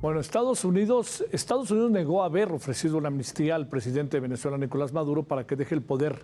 Bueno, Estados Unidos negó haber ofrecido una amnistía al presidente de Venezuela, Nicolás Maduro, para que deje el poder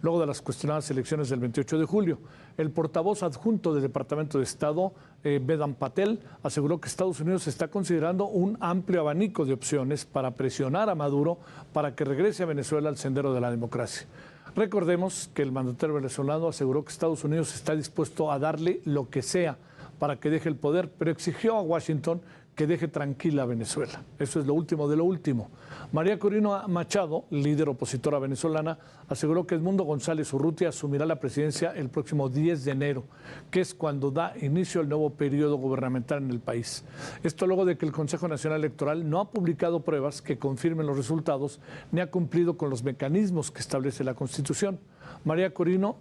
luego de las cuestionadas elecciones del 28 de julio. El portavoz adjunto del Departamento de Estado, Vedant Patel, aseguró que Estados Unidos está considerando un amplio abanico de opciones para presionar a Maduro para que regrese a Venezuela al sendero de la democracia. Recordemos que el mandatario venezolano aseguró que Estados Unidos está dispuesto a darle lo que sea para que deje el poder, pero exigió a Washington que deje tranquila a Venezuela. Eso es lo último de lo último. María Corina Machado, líder opositora venezolana, aseguró que Edmundo González Urrutia asumirá la presidencia el próximo 10 de enero, que es cuando da inicio el nuevo periodo gubernamental en el país. Esto luego de que el Consejo Nacional Electoral no ha publicado pruebas que confirmen los resultados ni ha cumplido con los mecanismos que establece la Constitución. María Corina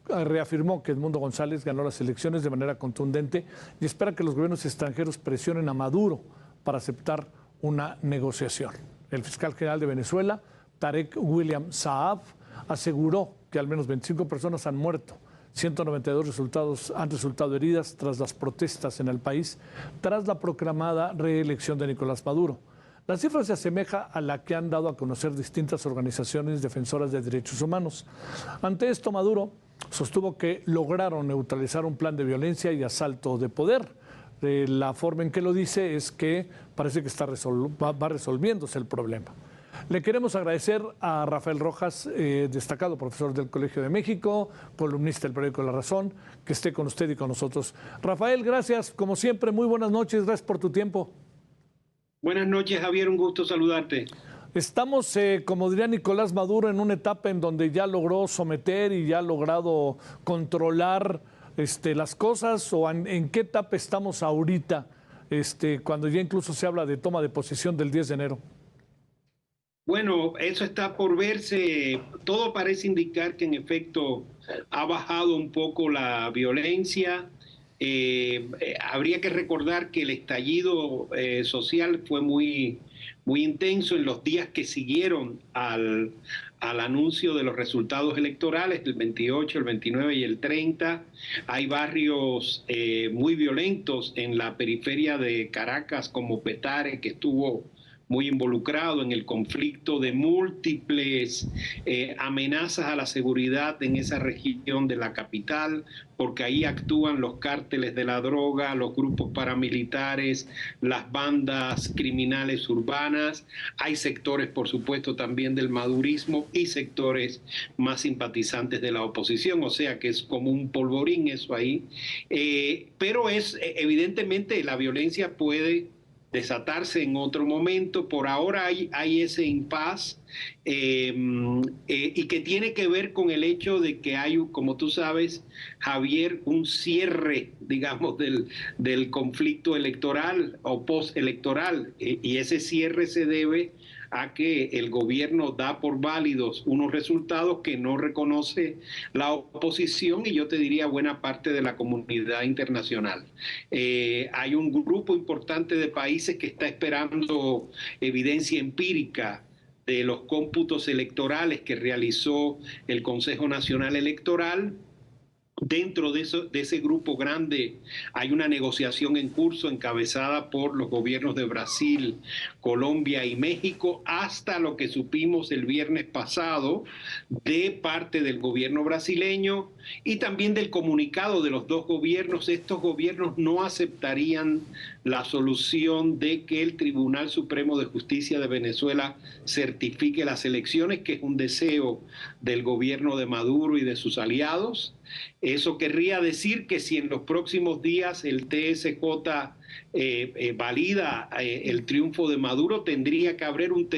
reafirmó que Edmundo González ganó las elecciones de manera contundente y espera que los gobiernos extranjeros presionen a Maduro para aceptar una negociación. El fiscal general de Venezuela, Tarek William Saab, aseguró que al menos 25 personas han muerto. 192 han resultado heridas tras las protestas en el país, tras la proclamada reelección de Nicolás Maduro. La cifra se asemeja a la que han dado a conocer distintas organizaciones defensoras de derechos humanos. Ante esto, Maduro sostuvo que lograron neutralizar un plan de violencia y asalto de poder. La forma en que lo dice es que parece que va resolviéndose el problema. Le queremos agradecer a Rafael Rojas, destacado profesor del Colegio de México, columnista del periódico La Razón, que esté con usted y con nosotros. Rafael, gracias. Como siempre, muy buenas noches. Gracias por tu tiempo. Buenas noches, Javier, un gusto saludarte. Estamos, como diría Nicolás Maduro, en una etapa en donde ya logró someter y ya ha logrado controlar las cosas, o en qué etapa estamos ahorita, cuando ya incluso se habla de toma de posesión del 10 de enero. Bueno, eso está por verse. Todo parece indicar que en efecto ha bajado un poco la violencia. Habría que recordar que el estallido social fue muy intenso en los días que siguieron al anuncio de los resultados electorales, el 28, el 29 y el 30. Hay barrios muy violentos en la periferia de Caracas, como Petare, que estuvo muy involucrado en el conflicto de múltiples amenazas a la seguridad en esa región de la capital, porque ahí actúan los cárteles de la droga, los grupos paramilitares, las bandas criminales urbanas. Hay sectores, por supuesto, también del madurismo y sectores más simpatizantes de la oposición, o sea que es como un polvorín eso ahí. Pero evidentemente la violencia puede desatarse en otro momento. Por ahora hay ese impas y que tiene que ver con el hecho de que hay, como tú sabes, Javier, un cierre, digamos, del conflicto electoral o postelectoral, y ese cierre se debe a que el gobierno da por válidos unos resultados que no reconoce la oposición y yo te diría buena parte de la comunidad internacional. Hay un grupo importante de países que está esperando evidencia empírica de los cómputos electorales que realizó el Consejo Nacional Electoral. Dentro de ese grupo grande hay una negociación en curso encabezada por los gobiernos de Brasil, Colombia y México, hasta lo que supimos el viernes pasado de parte del gobierno brasileño y también del comunicado de los dos gobiernos. Estos gobiernos no aceptarían la solución de que el Tribunal Supremo de Justicia de Venezuela certifique las elecciones, que es un deseo del gobierno de Maduro y de sus aliados. Eso querría decir que si en los próximos días el TSJ valida el triunfo de Maduro, tendría que haber un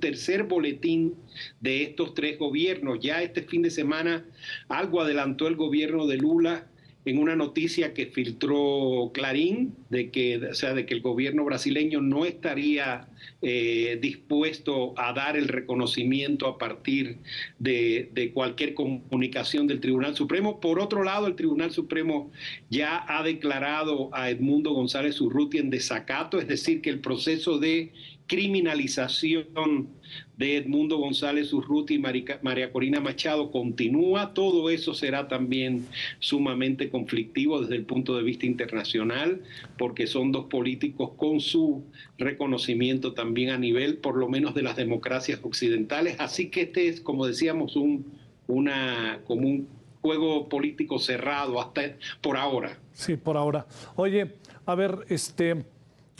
tercer boletín de estos tres gobiernos. Ya este fin de semana algo adelantó el gobierno de Lula en una noticia que filtró Clarín, de que el gobierno brasileño no estaría dispuesto a dar el reconocimiento a partir de cualquier comunicación del Tribunal Supremo. Por otro lado, el Tribunal Supremo ya ha declarado a Edmundo González Urrutia en desacato, es decir, que el proceso de criminalización de Edmundo González Urrutia y María Corina Machado continúa. Todo eso será también sumamente conflictivo desde el punto de vista internacional, porque son dos políticos con su reconocimiento también a nivel, por lo menos, de las democracias occidentales. Así que este es, como decíamos, como un juego político cerrado hasta por ahora. Sí, por ahora. Oye, a ver,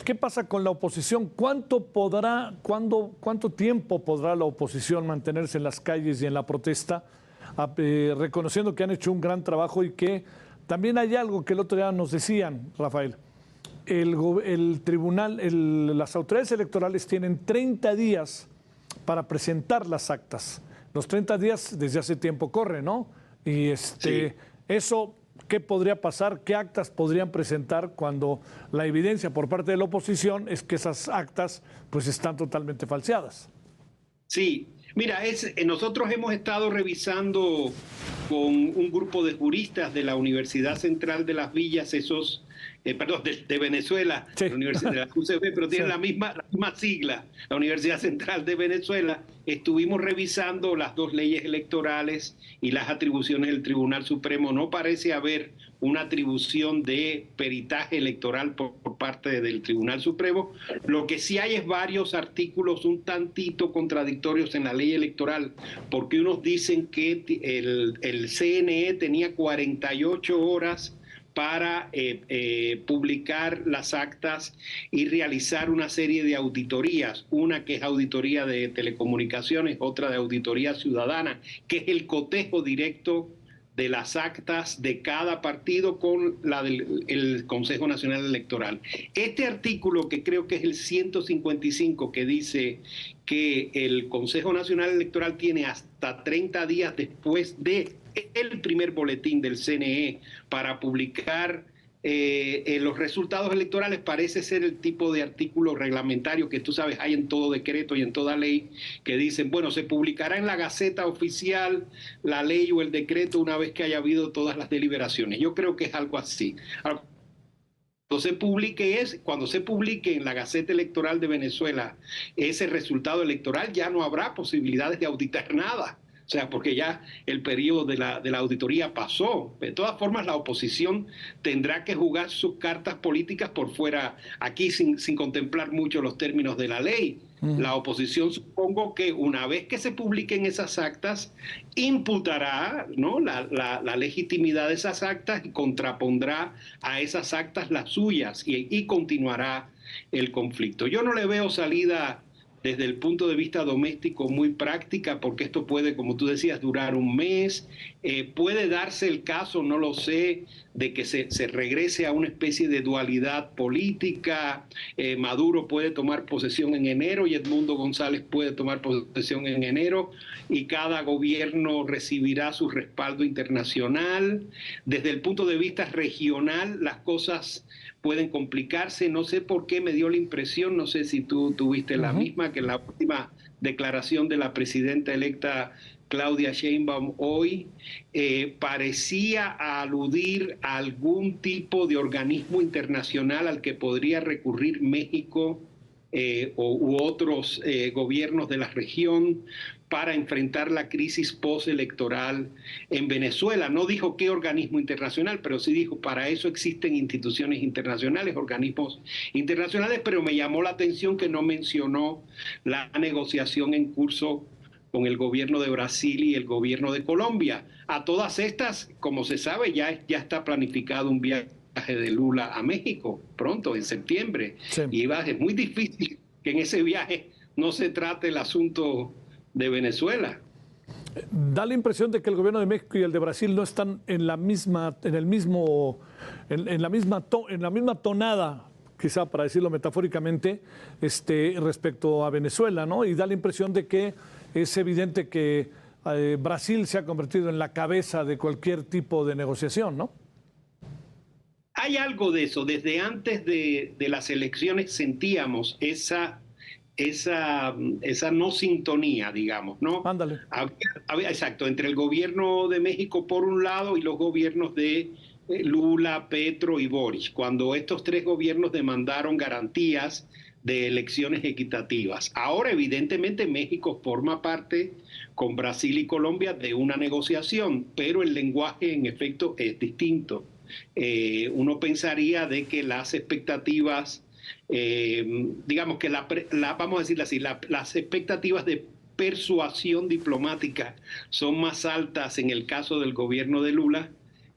¿qué pasa con la oposición? ¿Cuánto tiempo podrá la oposición mantenerse en las calles y en la protesta, reconociendo que han hecho un gran trabajo y que también hay algo que el otro día nos decían, Rafael? El tribunal, las autoridades electorales tienen 30 días para presentar las actas. Los 30 días desde hace tiempo corren, ¿no? Y Sí. eso, ¿qué podría pasar? ¿Qué actas podrían presentar cuando la evidencia por parte de la oposición es que esas actas pues están totalmente falseadas? Sí, mira, nosotros hemos estado revisando con un grupo de juristas de la Universidad Central de las Villas, de Venezuela, Sí. la Universidad de la UCB, pero tienen Sí. la misma sigla, la Universidad Central de Venezuela. Estuvimos revisando las dos leyes electorales y las atribuciones del Tribunal Supremo. No parece haber una atribución de peritaje electoral por parte del Tribunal Supremo. Lo que sí hay es varios artículos un tantito contradictorios en la ley electoral, porque unos dicen que el CNE tenía 48 horas para publicar las actas y realizar una serie de auditorías, una que es auditoría de telecomunicaciones, otra de auditoría ciudadana, que es el cotejo directo de las actas de cada partido con la del Consejo Nacional Electoral. Este artículo, que creo que es el 155, que dice que el Consejo Nacional Electoral tiene hasta 30 días después de el primer boletín del CNE para publicar los resultados electorales, parece ser el tipo de artículo reglamentario que tú sabes hay en todo decreto y en toda ley, que dicen, bueno, se publicará en la Gaceta Oficial la ley o el decreto una vez que haya habido todas las deliberaciones. Yo creo que es algo así. Cuando se publique en la Gaceta Electoral de Venezuela ese resultado electoral, ya no habrá posibilidades de auditar nada. O sea, porque ya el periodo de la auditoría pasó. De todas formas, la oposición tendrá que jugar sus cartas políticas por fuera, aquí sin contemplar mucho los términos de la ley. La oposición, supongo que una vez que se publiquen esas actas, imputará, ¿no?, la legitimidad de esas actas y contrapondrá a esas actas las suyas y continuará el conflicto. Yo no le veo salida desde el punto de vista doméstico muy práctica, porque esto puede, como tú decías, durar un mes. Puede darse el caso, no lo sé, de que se regrese a una especie de dualidad política. Maduro puede tomar posesión en enero y Edmundo González puede tomar posesión en enero, y cada gobierno recibirá su respaldo internacional. Desde el punto de vista regional, las cosas pueden complicarse. No sé por qué me dio la impresión, no sé si tú tuviste la misma, que en la última declaración de la presidenta electa Claudia Sheinbaum hoy parecía aludir a algún tipo de organismo internacional al que podría recurrir México u otros gobiernos de la región para enfrentar la crisis postelectoral en Venezuela. No dijo qué organismo internacional, pero sí dijo, para eso existen instituciones internacionales, organismos internacionales, pero me llamó la atención que no mencionó la negociación en curso con el gobierno de Brasil y el gobierno de Colombia. A todas estas, como se sabe, ya está planificado un viaje de Lula a México pronto, en septiembre. Sí. Y es muy difícil que en ese viaje no se trate el asunto de Venezuela. Da la impresión de que el gobierno de México y el de Brasil no están en la misma tonada, quizá para decirlo metafóricamente, respecto a Venezuela, ¿no? Y da la impresión de que es evidente que Brasil se ha convertido en la cabeza de cualquier tipo de negociación, ¿no? Hay algo de eso. Desde antes de las elecciones sentíamos esa no sintonía, digamos, ¿no? Ándale. Exacto, entre el gobierno de México por un lado y los gobiernos de Lula, Petro y Boric. Cuando estos tres gobiernos demandaron garantías de elecciones equitativas. Ahora, evidentemente, México forma parte con Brasil y Colombia de una negociación, pero el lenguaje en efecto es distinto. Uno pensaría de que las expectativas, digamos que vamos a decirlo así, las expectativas de persuasión diplomática son más altas en el caso del gobierno de Lula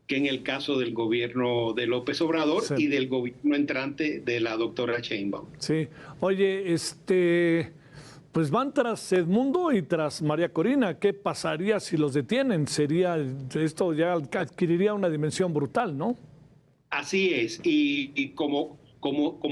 que en el caso del gobierno de López Obrador, sí, y del gobierno entrante de la doctora Sheinbaum. Sí. Oye, pues van tras Edmundo y tras María Corina. ¿Qué pasaría si los detienen? Esto ya adquiriría una dimensión brutal, ¿no? Así es. Y como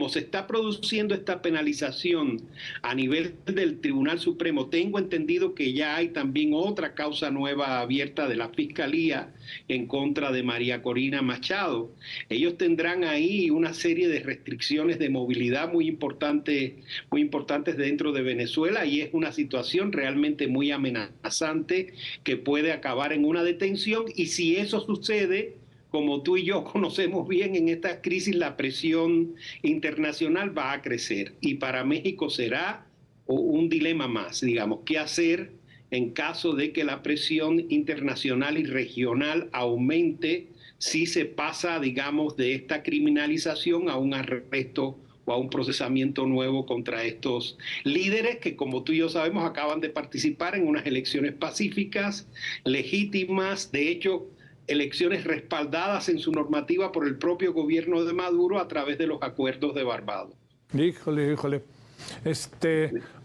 se está produciendo esta penalización a nivel del Tribunal Supremo, tengo entendido que ya hay también otra causa nueva abierta de la Fiscalía en contra de María Corina Machado. Ellos tendrán ahí una serie de restricciones de movilidad muy importantes dentro de Venezuela, y es una situación realmente muy amenazante que puede acabar en una detención. Y si eso sucede, como tú y yo conocemos bien, en esta crisis la presión internacional va a crecer, y para México será un dilema más, digamos, qué hacer en caso de que la presión internacional y regional aumente si se pasa, digamos, de esta criminalización a un arresto o a un procesamiento nuevo contra estos líderes que, como tú y yo sabemos, acaban de participar en unas elecciones pacíficas, legítimas, de hecho, elecciones respaldadas en su normativa por el propio gobierno de Maduro a través de los acuerdos de Barbados. Híjole.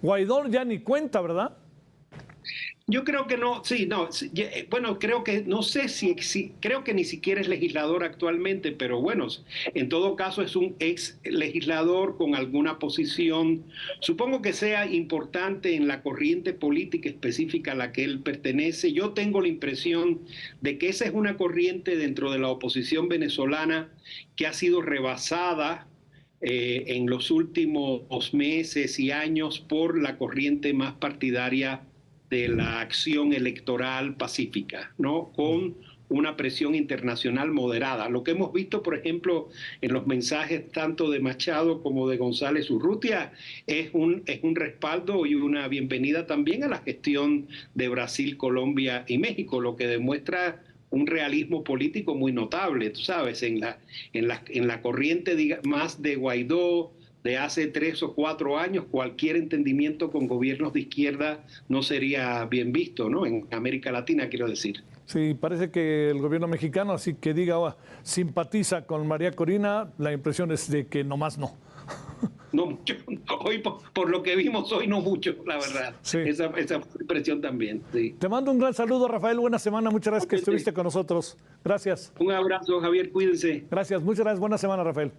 Guaidó ya ni cuenta, ¿verdad? Yo creo que no, sí, no, bueno, creo que, no sé creo que ni siquiera es legislador actualmente, pero bueno, en todo caso es un ex legislador con alguna posición, supongo que sea importante en la corriente política específica a la que él pertenece. Yo tengo la impresión de que esa es una corriente dentro de la oposición venezolana que ha sido rebasada en los últimos meses y años por la corriente más partidaria de la acción electoral pacífica, ¿no? Con una presión internacional moderada. Lo que hemos visto, por ejemplo, en los mensajes tanto de Machado como de González Urrutia es un respaldo y una bienvenida también a la gestión de Brasil, Colombia y México, lo que demuestra un realismo político muy notable, tú sabes, en la corriente más de Guaidó, de hace 3 o 4 años, cualquier entendimiento con gobiernos de izquierda no sería bien visto, ¿no? En América Latina, quiero decir. Sí, parece que el gobierno mexicano, así que diga, simpatiza con María Corina, la impresión es de que nomás no. No mucho. Hoy, por lo que vimos hoy, no mucho, la verdad. Sí. Esa impresión también, sí. Te mando un gran saludo, Rafael. Buena semana. Muchas gracias que estuviste con nosotros. Gracias. Un abrazo, Javier. Cuídense. Gracias. Muchas gracias. Buena semana, Rafael.